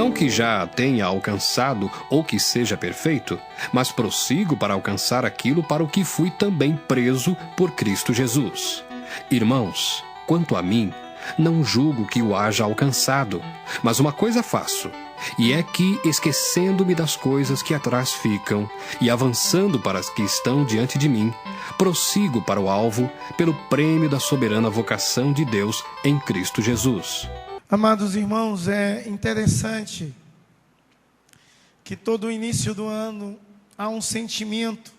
Não que já tenha alcançado ou que seja perfeito, mas prossigo para alcançar aquilo para o que fui também preso por Cristo Jesus. Irmãos, quanto a mim, não julgo que o haja alcançado, mas uma coisa faço, e é que, esquecendo-me das coisas que atrás ficam e avançando para as que estão diante de mim, prossigo para o alvo pelo prêmio da soberana vocação de Deus em Cristo Jesus. Amados irmãos, é interessante que todo o início do ano há um sentimento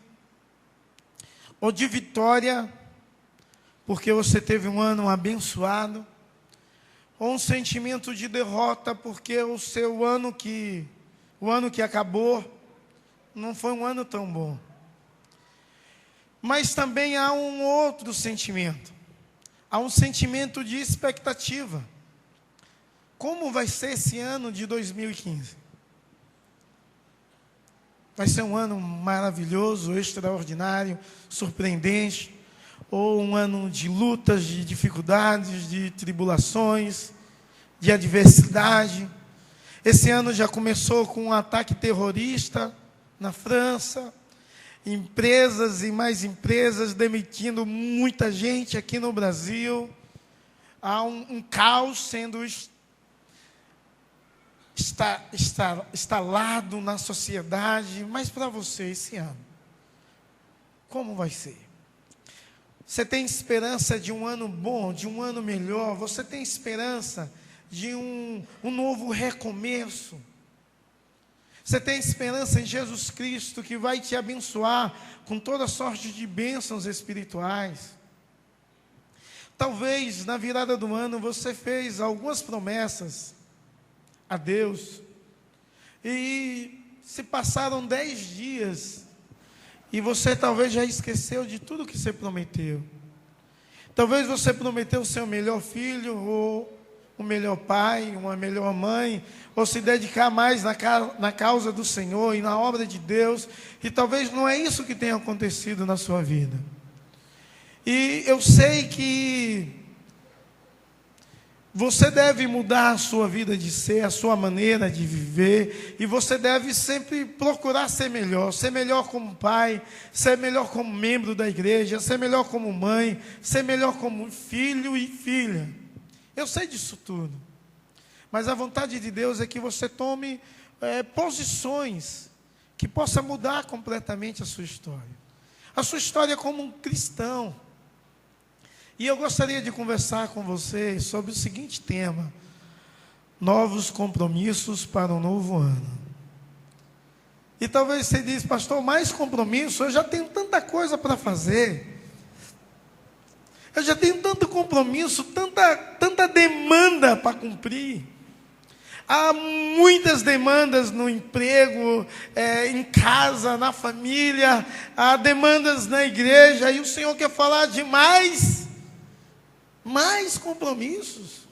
ou de vitória, porque você teve um ano abençoado, ou um sentimento de derrota, porque o ano que acabou não foi um ano tão bom. Mas também há um outro sentimento, há um sentimento de expectativa. Como vai ser esse ano de 2015? Vai ser um ano maravilhoso, extraordinário, surpreendente, ou um ano de lutas, de dificuldades, de tribulações, de adversidade? Esse ano já começou com um ataque terrorista na França, empresas e mais empresas demitindo muita gente aqui no Brasil. Há um caos sendo instalado na sociedade. Mas para você, esse ano, como vai ser? Você tem esperança de um ano bom, de um ano melhor? Você tem esperança de um novo recomeço? Você tem esperança em Jesus Cristo, que vai te abençoar com toda sorte de bênçãos espirituais? Talvez na virada do ano você fez algumas promessas a Deus, e se passaram 10 dias, e você talvez já esqueceu de tudo que você prometeu. Talvez você prometeu ser o melhor filho, ou o melhor pai, uma melhor mãe, ou se dedicar mais na causa do Senhor e na obra de Deus, e talvez não é isso que tenha acontecido na sua vida. E eu sei que você deve mudar a sua vida de ser, a sua maneira de viver, e você deve sempre procurar ser melhor como pai, ser melhor como membro da igreja, ser melhor como mãe, ser melhor como filho e filha. Eu sei disso tudo, mas a vontade de Deus é que você tome posições que possa mudar completamente a sua história como um cristão. E eu gostaria de conversar com vocês sobre o seguinte tema: novos compromissos para um novo ano. E talvez você diz, pastor, mais compromisso? Eu já tenho tanta coisa para fazer. Eu já tenho tanto compromisso, tanta demanda para cumprir. Há muitas demandas no emprego, em casa, na família. Há demandas na igreja. E o Senhor quer falar de mais compromissos.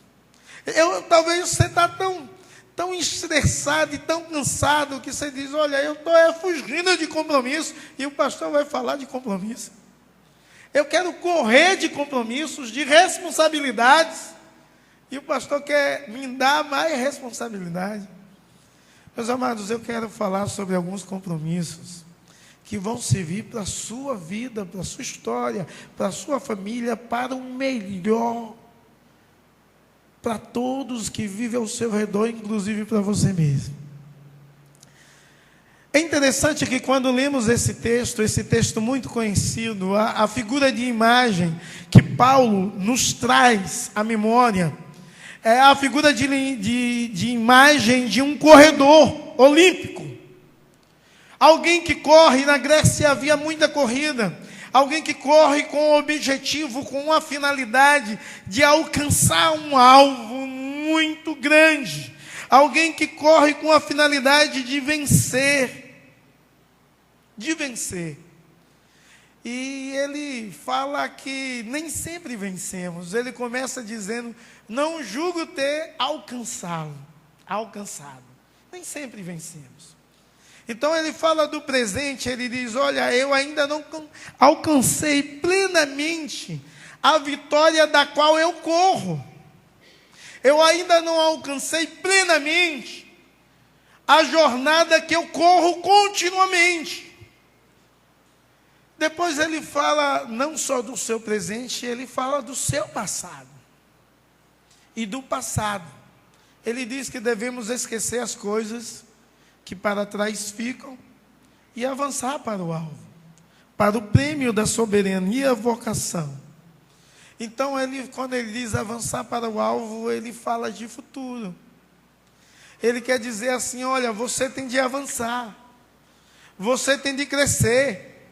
Talvez você está tão estressado e tão cansado que você diz, olha, eu estou fugindo de compromisso, e o pastor vai falar de compromisso. Eu quero correr de compromissos, de responsabilidades, e o pastor quer me dar mais responsabilidade. Meus amados, eu quero falar sobre alguns compromissos que vão servir para a sua vida, para a sua história, para a sua família, para o melhor, para todos que vivem ao seu redor, inclusive para você mesmo. É interessante que quando lemos esse texto muito conhecido, a figura de imagem que Paulo nos traz à memória, é a figura de imagem de um corredor olímpico. Alguém que corre, na Grécia havia muita corrida. Alguém que corre com o objetivo, com uma finalidade de alcançar um alvo muito grande. Alguém que corre com a finalidade de vencer. De vencer. E ele fala que nem sempre vencemos. Ele começa dizendo, não julgo ter alcançado. Nem sempre vencemos. Então ele fala do presente, ele diz, olha, eu ainda não alcancei plenamente a vitória da qual eu corro. Eu ainda não alcancei plenamente a jornada que eu corro continuamente. Depois ele fala não só do seu presente, ele fala do seu passado. E do passado. Ele diz que devemos esquecer as coisas que para trás ficam e avançar para o alvo, para o prêmio da soberania e vocação. Então, quando ele diz avançar para o alvo, ele fala de futuro. Ele quer dizer assim, olha, você tem de avançar, você tem de crescer,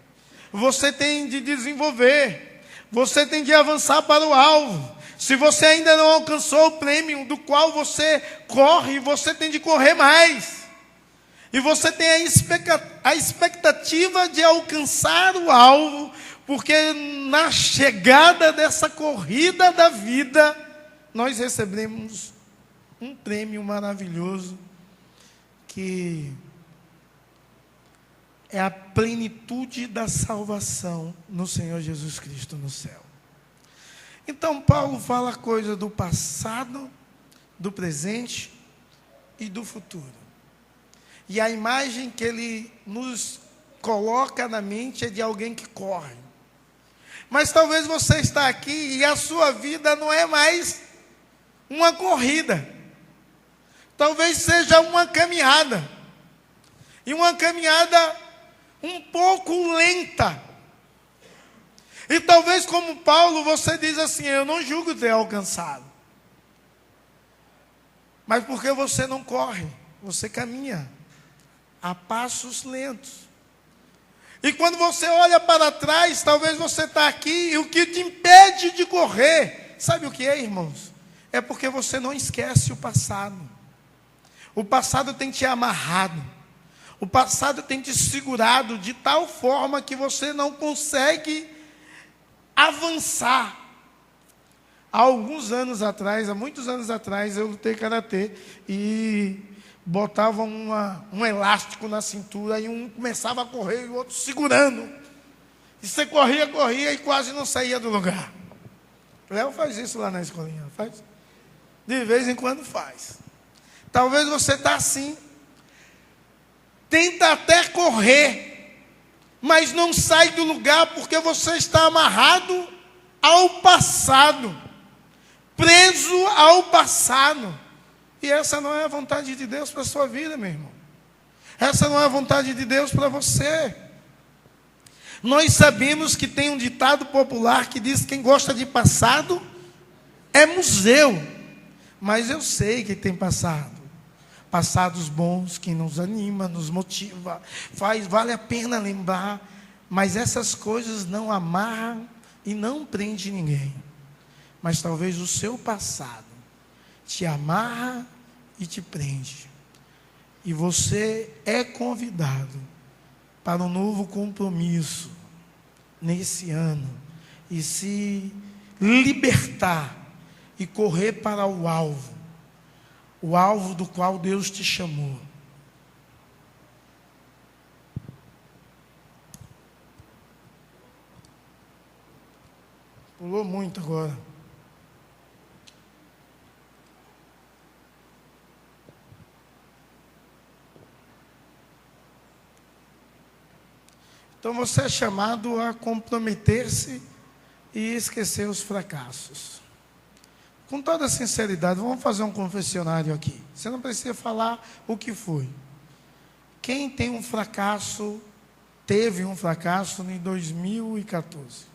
você tem de desenvolver, você tem de avançar para o alvo. Se você ainda não alcançou o prêmio do qual você corre, você tem de correr mais. E você tem a expectativa de alcançar o alvo, porque na chegada dessa corrida da vida, nós recebemos um prêmio maravilhoso, que é a plenitude da salvação no Senhor Jesus Cristo no céu. Então, Paulo fala coisa do passado, do presente e do futuro. E a imagem que ele nos coloca na mente é de alguém que corre. Mas talvez você está aqui e a sua vida não é mais uma corrida. Talvez seja uma caminhada. E uma caminhada um pouco lenta. E talvez como Paulo você diz assim, eu não julgo ter alcançado. Mas porque você não corre, você caminha a passos lentos. E quando você olha para trás, talvez você está aqui e o que te impede de correr, sabe o que é, irmãos? É porque você não esquece o passado. O passado tem te amarrado. O passado tem te segurado de tal forma que você não consegue avançar. Há alguns anos atrás, há muitos anos atrás, eu lutei karatê e botava um elástico na cintura e um começava a correr e o outro segurando. E você corria e quase não saía do lugar. Léo faz isso lá na escolinha, faz? De vez em quando faz. Talvez você está assim. Tenta até correr, mas não sai do lugar porque você está amarrado ao passado, preso ao passado. E essa não é a vontade de Deus para a sua vida, meu irmão. Essa não é a vontade de Deus para você. Nós sabemos que tem um ditado popular que diz que quem gosta de passado é museu. Mas eu sei que tem passado. Passados bons que nos anima, nos motiva, vale a pena lembrar, mas essas coisas não amarram e não prendem ninguém. Mas talvez o seu passado te amarra e te prende. E você é convidado para um novo compromisso nesse ano e se libertar e correr para o alvo do qual Deus te chamou. Pulou muito agora. Então você é chamado a comprometer-se e esquecer os fracassos. Com toda sinceridade, vamos fazer um confessionário aqui. Você não precisa falar o que foi. Quem tem um fracasso, teve um fracasso em 2014?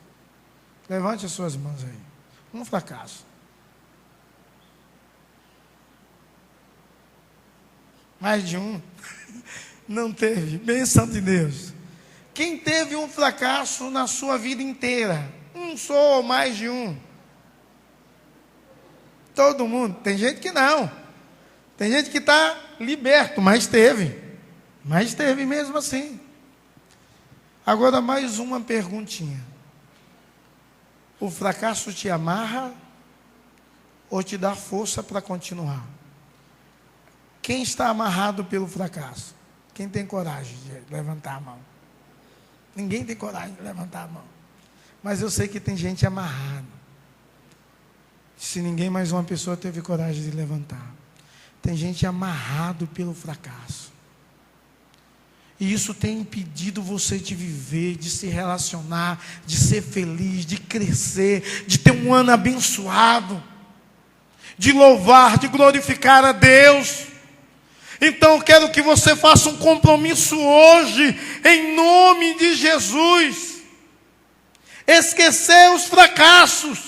Levante as suas mãos aí. Um fracasso. Mais de um? Não teve. Bênção de Deus. Quem teve um fracasso na sua vida inteira? Um só ou mais de um? Todo mundo. Tem gente que não. Tem gente que está liberto, mas teve. Mas teve mesmo assim. Agora mais uma perguntinha. O fracasso te amarra ou te dá força para continuar? Quem está amarrado pelo fracasso? Quem tem coragem de levantar a mão? Ninguém tem coragem de levantar a mão. Mas eu sei que tem gente amarrada. Se ninguém mais uma pessoa teve coragem de levantar. Tem gente amarrado pelo fracasso. E isso tem impedido você de viver, de se relacionar, de ser feliz, de crescer, de ter um ano abençoado, de louvar, de glorificar a Deus. Então eu quero que você faça um compromisso hoje, em nome de Jesus. Esquecer os fracassos,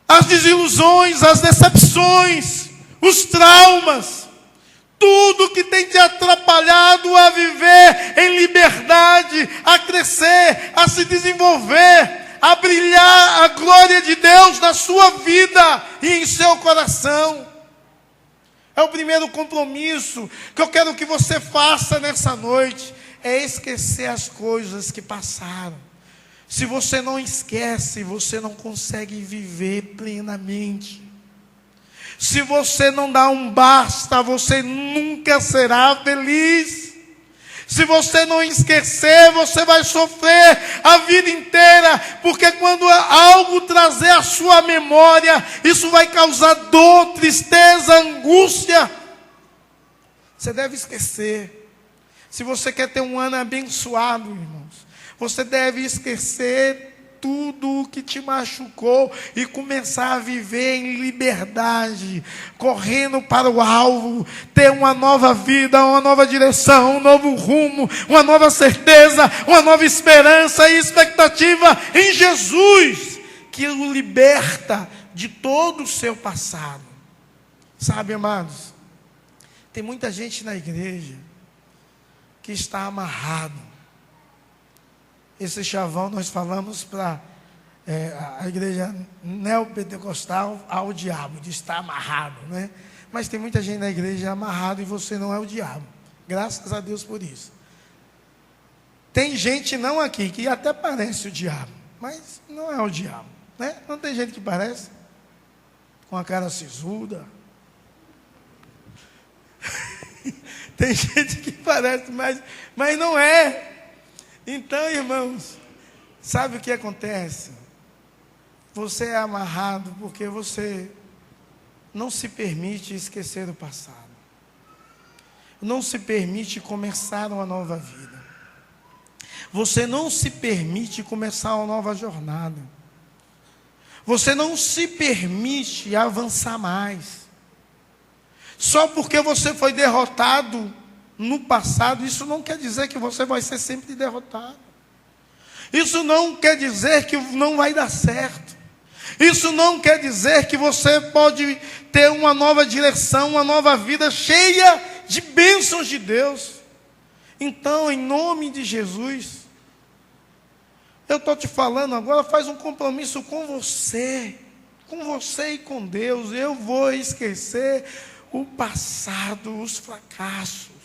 as desilusões, as decepções, os traumas, tudo que tem te atrapalhado a viver em liberdade, a crescer, a se desenvolver, a brilhar a glória de Deus na sua vida e em seu coração. É o primeiro compromisso que eu quero que você faça nessa noite, é esquecer as coisas que passaram. Se você não esquece, você não consegue viver plenamente. Se você não dá um basta, você nunca será feliz. Se você não esquecer, você vai sofrer a vida inteira, porque quando algo trazer à sua memória, isso vai causar dor, tristeza, angústia. Você deve esquecer. Se você quer ter um ano abençoado, irmãos, você deve esquecer tudo o que te machucou e começar a viver em liberdade, correndo para o alvo, ter uma nova vida, uma nova direção, um novo rumo, uma nova certeza, uma nova esperança e expectativa em Jesus, que o liberta de todo o seu passado. Sabe, amados, tem muita gente na igreja que está amarrado. Esse chavão nós falamos para a igreja neopentecostal ao diabo, de estar amarrado, né? Mas tem muita gente na igreja amarrado e você não é o diabo. Graças a Deus por isso. Tem gente não aqui que até parece o diabo, mas não é o diabo, né? Não tem gente que parece com a cara sisuda. Tem gente que parece, mas não é. Então, irmãos, sabe o que acontece? Você é amarrado porque você não se permite esquecer o passado. Não se permite começar uma nova vida. Você não se permite começar uma nova jornada. Você não se permite avançar mais. Só porque você foi derrotado no passado, isso não quer dizer que você vai ser sempre derrotado. Isso não quer dizer que não vai dar certo. Isso não quer dizer que você pode ter uma nova direção, uma nova vida cheia de bênçãos de Deus. Então, em nome de Jesus, eu estou te falando agora, faz um compromisso com você e com Deus. Eu vou esquecer o passado, os fracassos.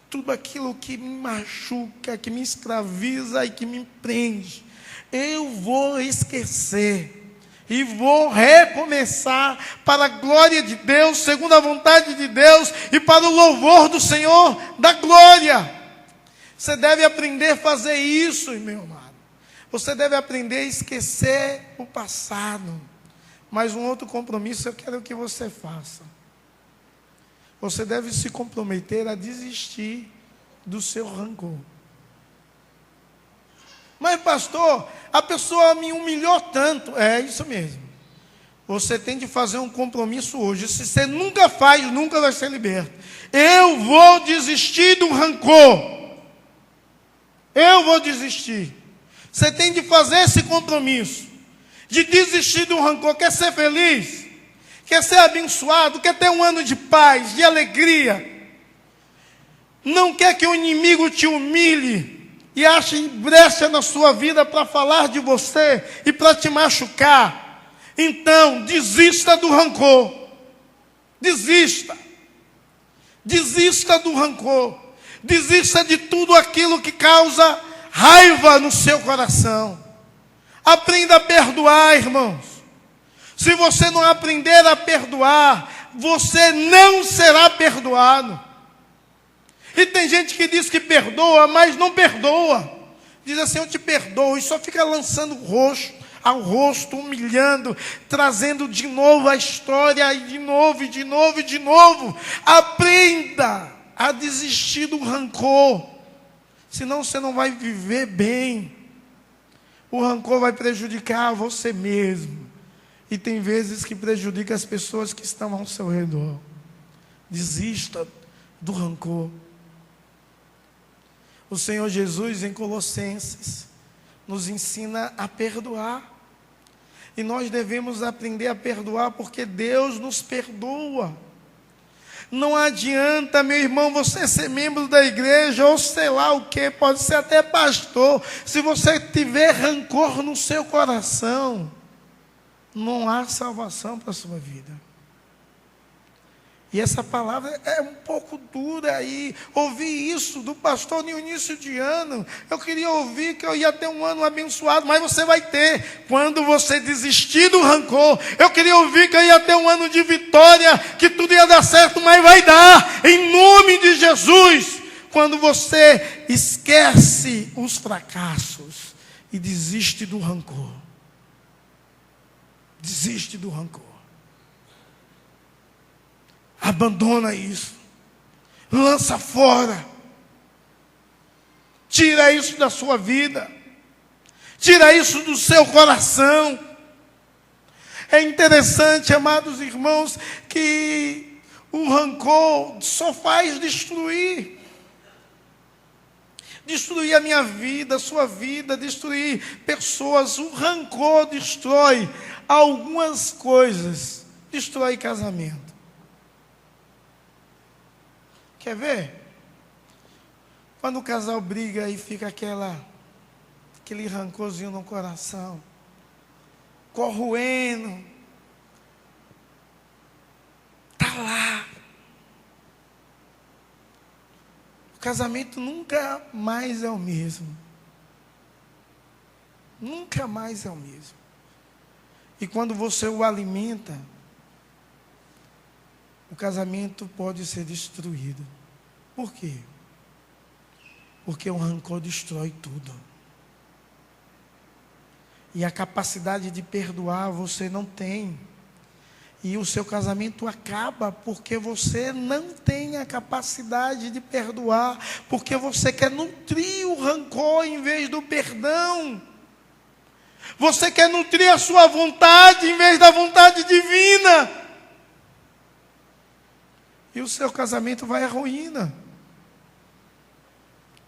Tudo aquilo que me machuca, que me escraviza e que me prende, eu vou esquecer e vou recomeçar para a glória de Deus, segundo a vontade de Deus e para o louvor do Senhor da glória. Você deve aprender a fazer isso, meu amado. Você deve aprender a esquecer o passado. Mas um outro compromisso eu quero que você faça. Você deve se comprometer a desistir do seu rancor. Mas, pastor, a pessoa me humilhou tanto. É isso mesmo. Você tem de fazer um compromisso hoje. Se você nunca faz, nunca vai ser liberto. Eu vou desistir do rancor. Eu vou desistir. Você tem de fazer esse compromisso. De desistir do rancor. Quer ser feliz? Quer ser abençoado, quer ter um ano de paz, de alegria. Não quer que o inimigo te humilhe e ache brecha na sua vida para falar de você e para te machucar. Então, desista do rancor. Desista. Desista do rancor. Desista de tudo aquilo que causa raiva no seu coração. Aprenda a perdoar, irmãos. Se você não aprender a perdoar, você não será perdoado. E tem gente que diz que perdoa, mas não perdoa. Diz assim, eu te perdoo, e só fica lançando ao rosto, humilhando, trazendo de novo a história, e de novo. Aprenda a desistir do rancor, senão você não vai viver bem. O rancor vai prejudicar você mesmo, e tem vezes que prejudica as pessoas que estão ao seu redor. Desista do rancor. O Senhor Jesus, em Colossenses, nos ensina a perdoar. E nós devemos aprender a perdoar, porque Deus nos perdoa. Não adianta, meu irmão, você ser membro da igreja, ou sei lá o que, pode ser até pastor. Se você tiver rancor no seu coração, não há salvação para a sua vida. E essa palavra é um pouco dura aí. Ouvi isso do pastor no início de ano. Eu queria ouvir que eu ia ter um ano abençoado, mas você vai ter quando você desistir do rancor. Eu queria ouvir que eu ia ter um ano de vitória, que tudo ia dar certo, mas vai dar, em nome de Jesus. Quando você esquece os fracassos e desiste do rancor. Desiste do rancor. Abandona isso. Lança fora. Tira isso da sua vida. Tira isso do seu coração. É interessante, amados irmãos, que o rancor só faz destruir. Destruir a minha vida, a sua vida, destruir pessoas. O rancor destrói algumas coisas. Destrói casamento. Quer ver? Quando o casal briga e fica aquele rancorzinho no coração, corroendo, está lá. O casamento nunca mais é o mesmo. Nunca mais é o mesmo. E quando você o alimenta, o casamento pode ser destruído. Por quê? Porque o rancor destrói tudo. E a capacidade de perdoar você não tem. E o seu casamento acaba porque você não tem a capacidade de perdoar. Porque você quer nutrir o rancor em vez do perdão. Você quer nutrir a sua vontade em vez da vontade divina. E o seu casamento vai à ruína.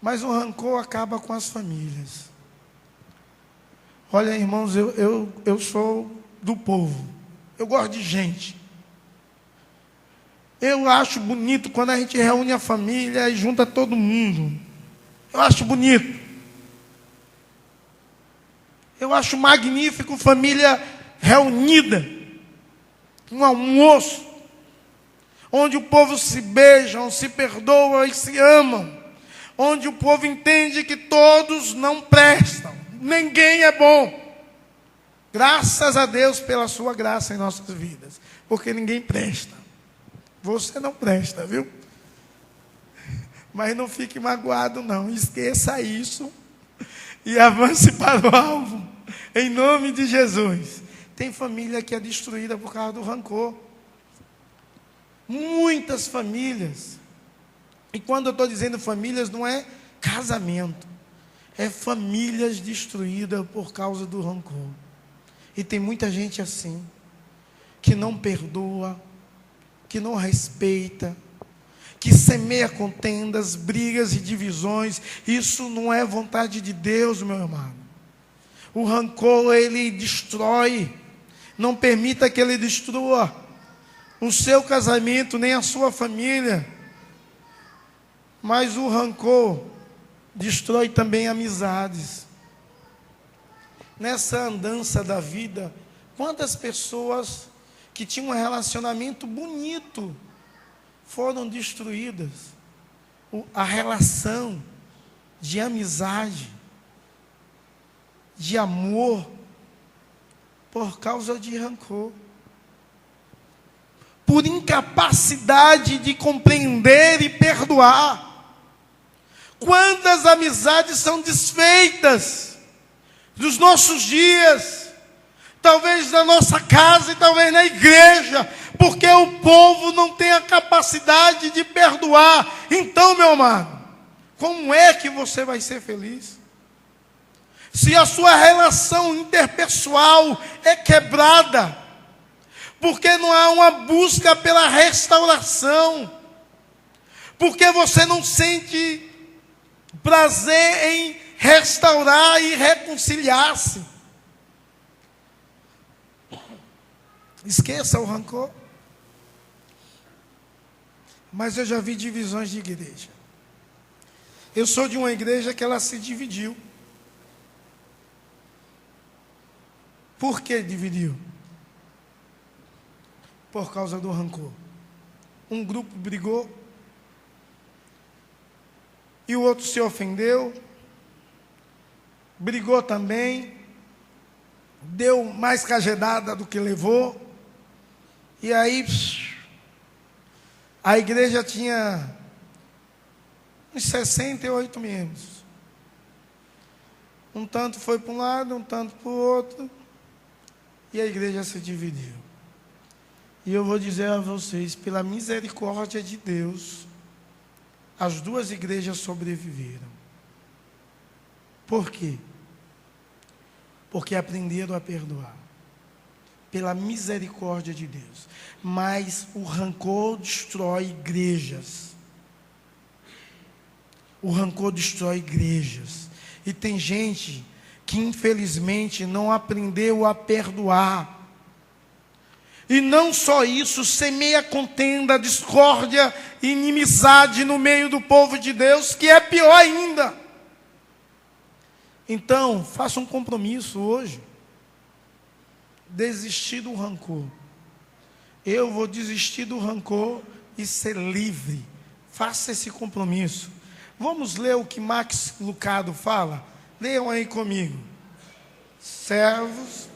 Mas o rancor acaba com as famílias. Olha, irmãos, eu sou do povo. Eu gosto de gente. Eu acho bonito quando a gente reúne a família e junta todo mundo. Eu acho bonito. Eu acho magnífico família reunida. Um almoço. Onde o povo se beijam, se perdoam e se amam. Onde o povo entende que todos não prestam. Ninguém é bom. Graças a Deus pela sua graça em nossas vidas. Porque ninguém presta. Você não presta, viu? Mas não fique magoado não. Esqueça isso. E avance para o alvo. Em nome de Jesus. Tem família que é destruída por causa do rancor. Muitas famílias. E quando eu estou dizendo famílias, não é casamento. É famílias destruídas por causa do rancor. E tem muita gente assim, que não perdoa, que não respeita, que semeia contendas, brigas e divisões. Isso não é vontade de Deus, meu amado. O rancor, ele destrói. Não permita que ele destrua o seu casamento, nem a sua família. Mas o rancor destrói também amizades. Nessa andança da vida, quantas pessoas que tinham um relacionamento bonito foram destruídas? A relação de amizade, de amor, por causa de rancor. Por incapacidade de compreender e perdoar. Quantas amizades são desfeitas dos nossos dias, talvez na nossa casa e talvez na igreja, Porque o povo não tem a capacidade de perdoar. Então, meu amado, como é que você vai ser feliz? Se a sua relação interpessoal é quebrada, porque não há uma busca pela restauração, porque você não sente prazer em restaurar e reconciliar-se. Esqueça o rancor. Mas eu já vi divisões de igreja. Eu sou de uma igreja que ela se dividiu. Por que dividiu? Por causa do rancor. Um grupo brigou e o outro se ofendeu, brigou também, deu mais cajedada do que levou, e aí a igreja tinha uns 68 membros. Um tanto foi para um lado, um tanto para o outro, e a igreja se dividiu. E eu vou dizer a vocês, pela misericórdia de Deus, as duas igrejas sobreviveram. Por quê? Porque aprenderam a perdoar. Pela misericórdia de Deus. Mas o rancor destrói igrejas. O rancor destrói igrejas. E tem gente que infelizmente não aprendeu a perdoar. E não só isso, semeia contenda, discórdia e inimizade no meio do povo de Deus, que é pior ainda. Então, faça um compromisso hoje. Desistir do rancor. Eu vou desistir do rancor e ser livre. Faça esse compromisso. Vamos ler o que Max Lucado fala? Leiam aí comigo. Servos.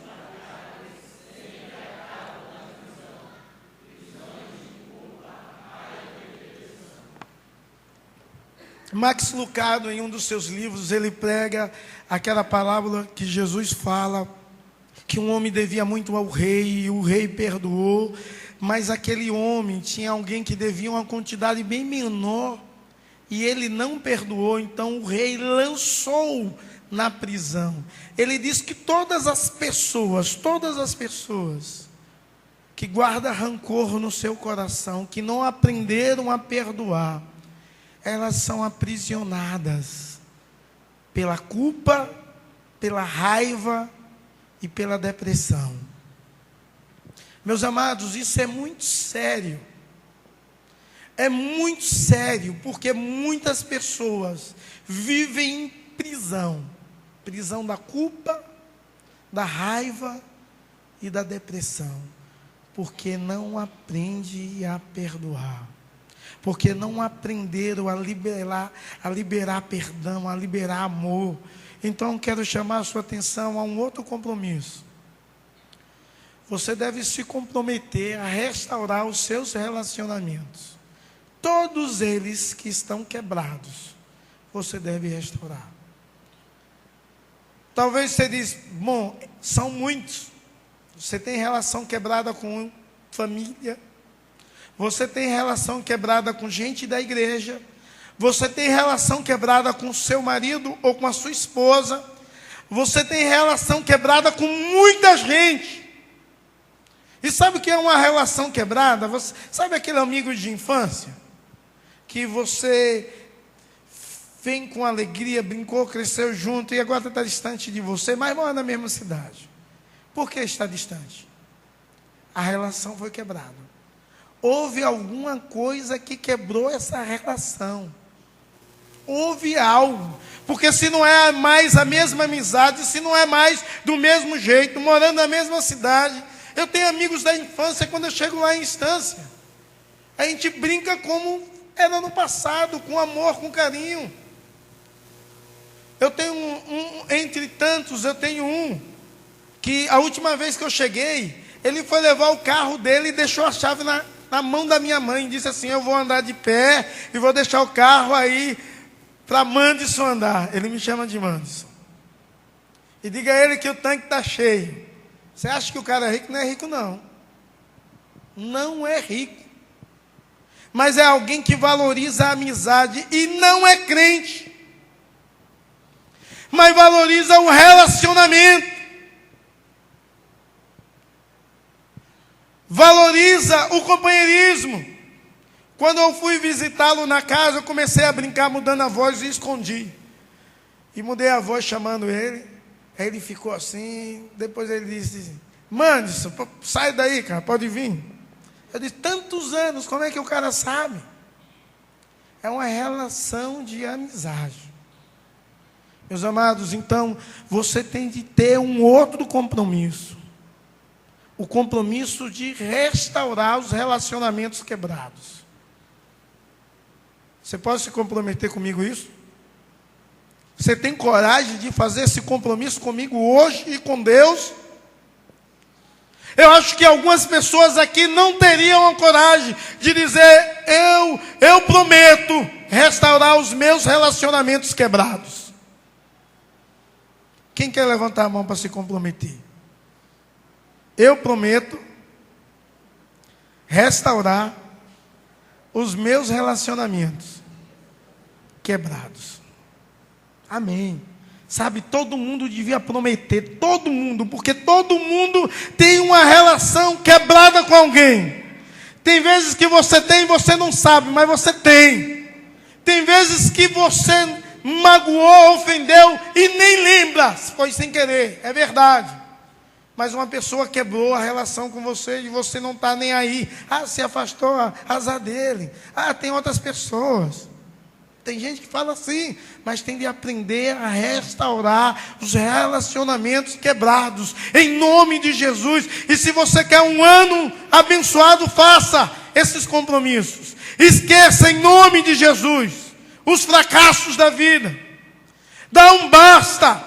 Max Lucado, em um dos seus livros, ele prega aquela parábola que Jesus fala, que um homem devia muito ao rei, e o rei perdoou, mas aquele homem tinha alguém que devia uma quantidade bem menor, e ele não perdoou, então o rei lançou na prisão. Ele diz que todas as pessoas que guardam rancor no seu coração, que não aprenderam a perdoar, elas são aprisionadas pela culpa, pela raiva e pela depressão. Meus amados, isso é muito sério. É muito sério, porque muitas pessoas vivem em prisão. Prisão da culpa, da raiva e da depressão. Porque não aprende a perdoar. Porque não aprenderam a liberar perdão, a liberar amor. Então, quero chamar a sua atenção a um outro compromisso. Você deve se comprometer a restaurar os seus relacionamentos. Todos eles que estão quebrados, você deve restaurar. Talvez você diz, bom, são muitos. Você tem relação quebrada com família. Você tem relação quebrada com gente da igreja. Você tem relação quebrada com seu marido ou com a sua esposa. Você tem relação quebrada com muita gente. E sabe o que é uma relação quebrada? Você, sabe aquele amigo de infância? Que você vem com alegria, brincou, cresceu junto e agora está distante de você, mas mora na mesma cidade. Por que está distante? A relação foi quebrada. Houve alguma coisa que quebrou essa relação. Houve algo. Porque se não é mais a mesma amizade, se não é mais do mesmo jeito, morando na mesma cidade. Eu tenho amigos da infância, quando eu chego lá em Estância, a gente brinca como era no passado, com amor, com carinho. Eu tenho entre tantos, eu tenho um, que a última vez que eu cheguei, ele foi levar o carro dele e deixou a chave na mão da minha mãe, disse assim, eu vou andar de pé e vou deixar o carro aí para Mandson andar. Ele me chama de Mandson. E diga a ele que o tanque está cheio. Você acha que o cara é rico? Não é rico não. não é rico, mas é alguém que valoriza a amizade e não é crente, mas valoriza o relacionamento, valoriza o companheirismo. Quando eu fui visitá-lo na casa, eu comecei a brincar mudando a voz e escondi. E mudei a voz chamando ele. Aí ele ficou assim, depois ele disse: Manderson, sai daí, cara, pode vir. Eu disse: tantos anos, como é que o cara sabe? É uma relação de amizade. Meus amados, então, você tem de ter um outro compromisso. O compromisso de restaurar os relacionamentos quebrados. Você pode se comprometer comigo isso? Você tem coragem de fazer esse compromisso comigo hoje e com Deus? Eu acho que algumas pessoas aqui não teriam a coragem de dizer: eu prometo restaurar os meus relacionamentos quebrados. Quem quer levantar a mão para se comprometer? Eu prometo restaurar os meus relacionamentos quebrados. Amém. Sabe, todo mundo devia prometer, todo mundo, porque todo mundo tem uma relação quebrada com alguém. Tem vezes que você tem e você não sabe, mas você tem. Tem vezes que você magoou, ofendeu e nem lembra, foi sem querer, é verdade. Mas uma pessoa quebrou a relação com você e você não está nem aí. Se afastou, azar dele. Tem outras pessoas. Tem gente que fala assim, mas tem de aprender a restaurar os relacionamentos quebrados, em nome de Jesus. E se você quer um ano abençoado, faça esses compromissos. Esqueça, em nome de Jesus, os fracassos da vida. Dá um basta.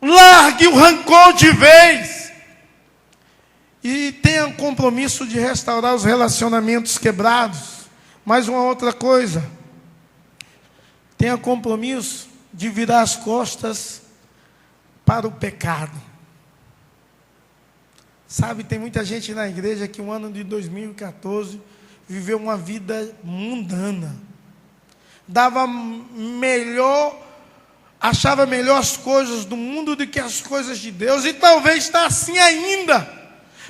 Largue o rancor de vez. E tenha um compromisso de restaurar os relacionamentos quebrados. Mais uma outra coisa. Tenha compromisso de virar as costas para o pecado. Sabe, tem muita gente na igreja que o ano de 2014 viveu uma vida mundana. Achava melhor as coisas do mundo do que as coisas de Deus. E talvez está assim ainda.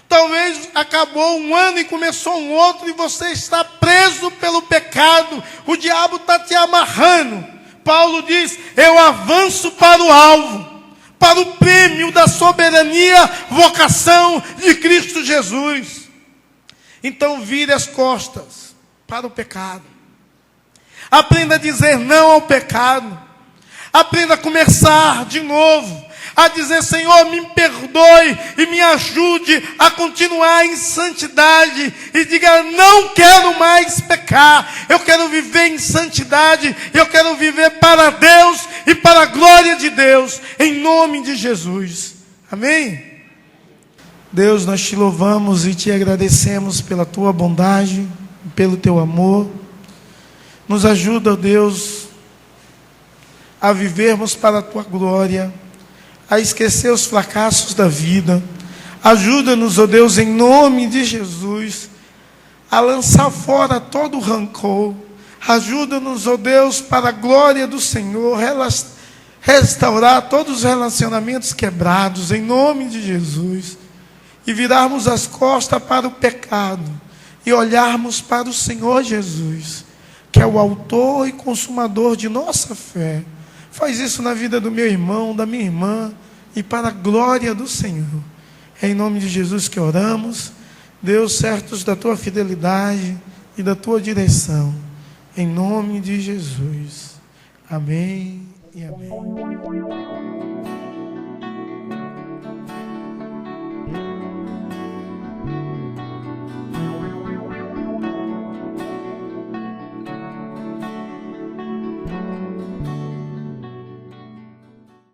Talvez acabou um ano e começou um outro e você está preso pelo pecado. O diabo está te amarrando. Paulo diz: eu avanço para o alvo, para o prêmio da soberania, vocação de Cristo Jesus. Então vire as costas para o pecado. Aprenda a dizer não ao pecado. Aprenda a começar de novo. A dizer: Senhor, me perdoe e me ajude a continuar em santidade. E diga: não quero mais pecar. Eu quero viver em santidade. Eu quero viver para Deus e para a glória de Deus. Em nome de Jesus. Amém? Deus, nós te louvamos e te agradecemos pela tua bondade, pelo teu amor. Nos ajuda, Deus, a vivermos para a tua glória, a esquecer os fracassos da vida. Ajuda-nos, ó Deus, em nome de Jesus, a lançar fora todo o rancor. Ajuda-nos, ó Deus, para a glória do Senhor, restaurar todos os relacionamentos quebrados, em nome de Jesus, e virarmos as costas para o pecado, e olharmos para o Senhor Jesus, que é o autor e consumador de nossa fé. Faz isso na vida do meu irmão, da minha irmã, e para a glória do Senhor. É em nome de Jesus que oramos. Deus, certos da tua fidelidade e da tua direção. Em nome de Jesus. Amém e amém.